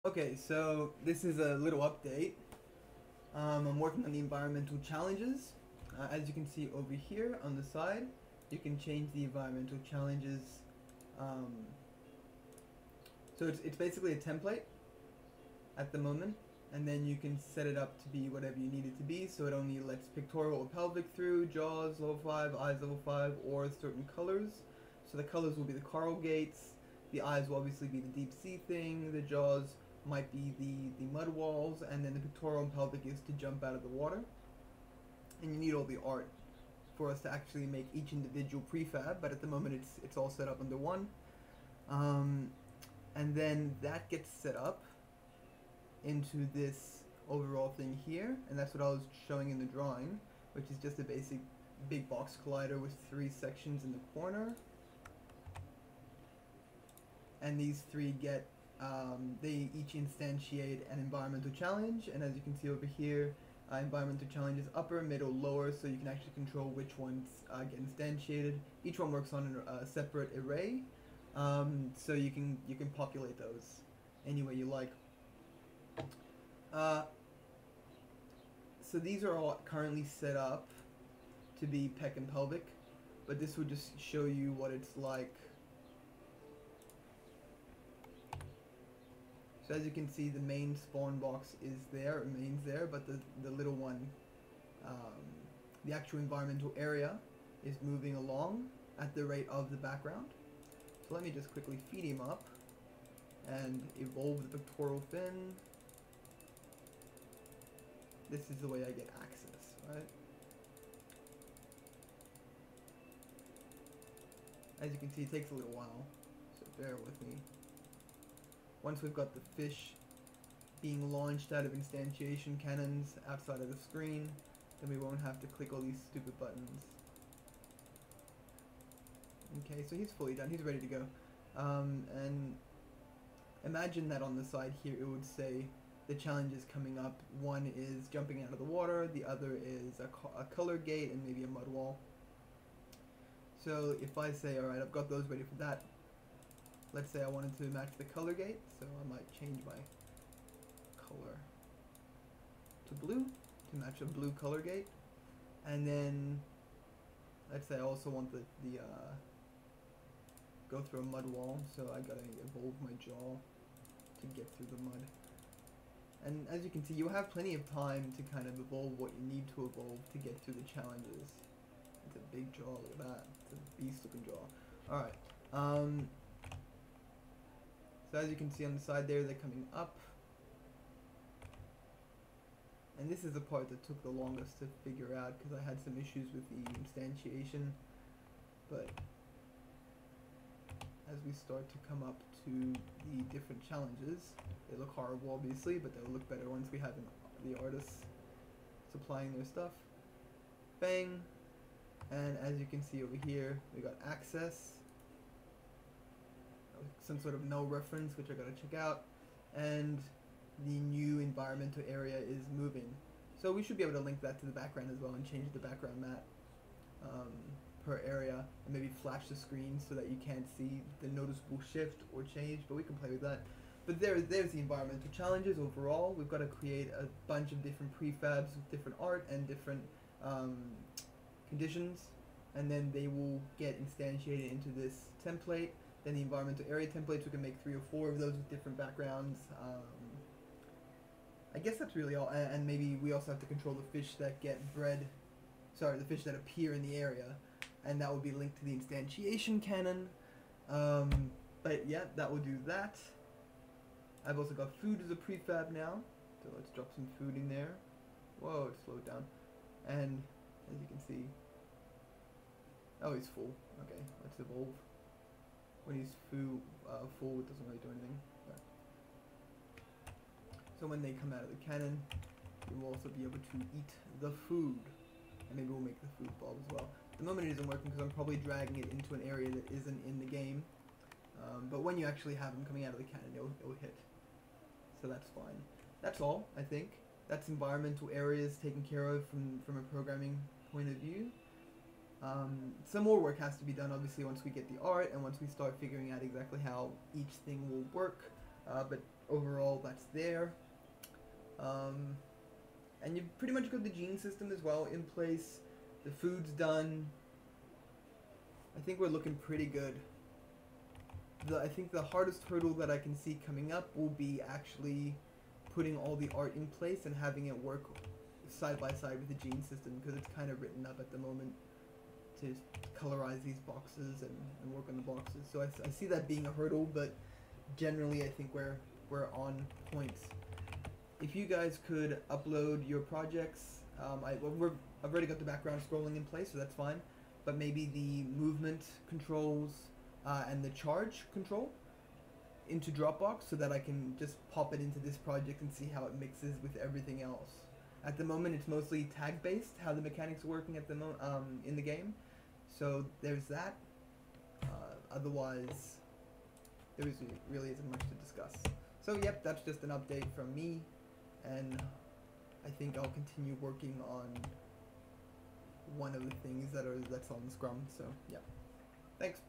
Okay, so this is a little update. I'm working on the environmental challenges. As you can see over here on the side, you can change the environmental challenges. Um, so it's basically a template at the moment, and then you can set it up to be whatever you need it to be. So it only lets pictorial or pelvic through, jaws level 5, eyes level 5, or certain colors. So the colors will be the coral gates, the eyes will obviously be the deep sea thing, the jaws might be the mud walls, and then the pictorial and pelvic is to jump out of the water. And you need all the art for us to actually make each individual prefab, but at the moment it's all set up under one. And then that gets set up into this overall thing here, and that's what I was showing in the drawing, which is just a basic big box collider with 3 sections in the corner. And these 3 get they each instantiate an environmental challenge, and as you can see over here, environmental challenge is upper, middle, lower, so you can actually control which ones get instantiated. Each one works on a separate array, so you can populate those any way you like. So these are all currently set up to be pec and pelvic, but this would just show you what it's like. So as you can see, the main spawn box is there, remains there, but the little one, the actual environmental area is moving along at the rate of the background. So let me just quickly feed him up and evolve the pectoral fin. This is the way I get access, right? As you can see, it takes a little while, so bear with me. Once we've got the fish being launched out of instantiation cannons outside of the screen, then we won't have to click all these stupid buttons. Okay, so he's fully done, he's ready to go. And imagine that on the side here it would say the challenges coming up. One is jumping out of the water, the other is a color gate and maybe a mud wall. So if I say, alright, I've got those ready for that, let's say I wanted to match the color gate, so I might change my color to blue to match a blue color gate. And then let's say I also want the go through a mud wall, so I gotta evolve my jaw to get through the mud. And as you can see, you have plenty of time to kind of evolve what you need to evolve to get through the challenges. It's a big jaw, look at that. It's a beast looking jaw. Alright. So as you can see on the side there, they're coming up. And this is the part that took the longest to figure out because I had some issues with the instantiation. But as we start to come up to the different challenges, they look horrible obviously, but they'll look better once we have the artists supplying their stuff. Bang! And as you can see over here, we got access. Some sort of no reference, which I gotta check out, and the new environmental area is moving. So we should be able to link that to the background as well and change the background matte per area, and maybe flash the screen so that you can't see the noticeable shift or change, but we can play with that. But there's the environmental challenges overall. We've got to create a bunch of different prefabs with different art and different conditions, and then they will get instantiated into this template. Then the environmental area templates, we can make 3 or 4 of those with different backgrounds. I guess that's really all. And maybe we also have to control the fish that get bred, sorry, the fish that appear in the area, and that will be linked to the instantiation cannon. But yeah, that will do that. I've also got food as a prefab now, so let's drop some food in there. Whoa, it slowed down. And as you can see, oh, he's full. Okay, let's evolve. When he's full, it doesn't really do anything. But so when they come out of the cannon, you will also be able to eat the food. And maybe we'll make the food bulb as well. At the moment it isn't working because I'm probably dragging it into an area that isn't in the game. But when you actually have them coming out of the cannon, it'll hit. So that's fine. That's all, I think. That's environmental areas taken care of from a programming point of view. Some more work has to be done, obviously, once we get the art and once we start figuring out exactly how each thing will work. But overall that's there. And you've pretty much got the gene system as well in place. The food's done. I think we're looking pretty good. I think the hardest hurdle that I can see coming up will be actually putting all the art in place and having it work side by side with the gene system, because it's kind of written up at the moment to colorize these boxes and work on the boxes. So I see that being a hurdle, but generally I think we're on point. If you guys could upload your projects, I've already got the background scrolling in place, so that's fine. But maybe the movement controls and the charge control into Dropbox, so that I can just pop it into this project and see how it mixes with everything else. At the moment, it's mostly tag based, how the mechanics are working at the in the game. So there's that. Otherwise, there really isn't much to discuss. So yep, that's just an update from me, and I think I'll continue working on one of the things that's on Scrum. So yeah, thanks.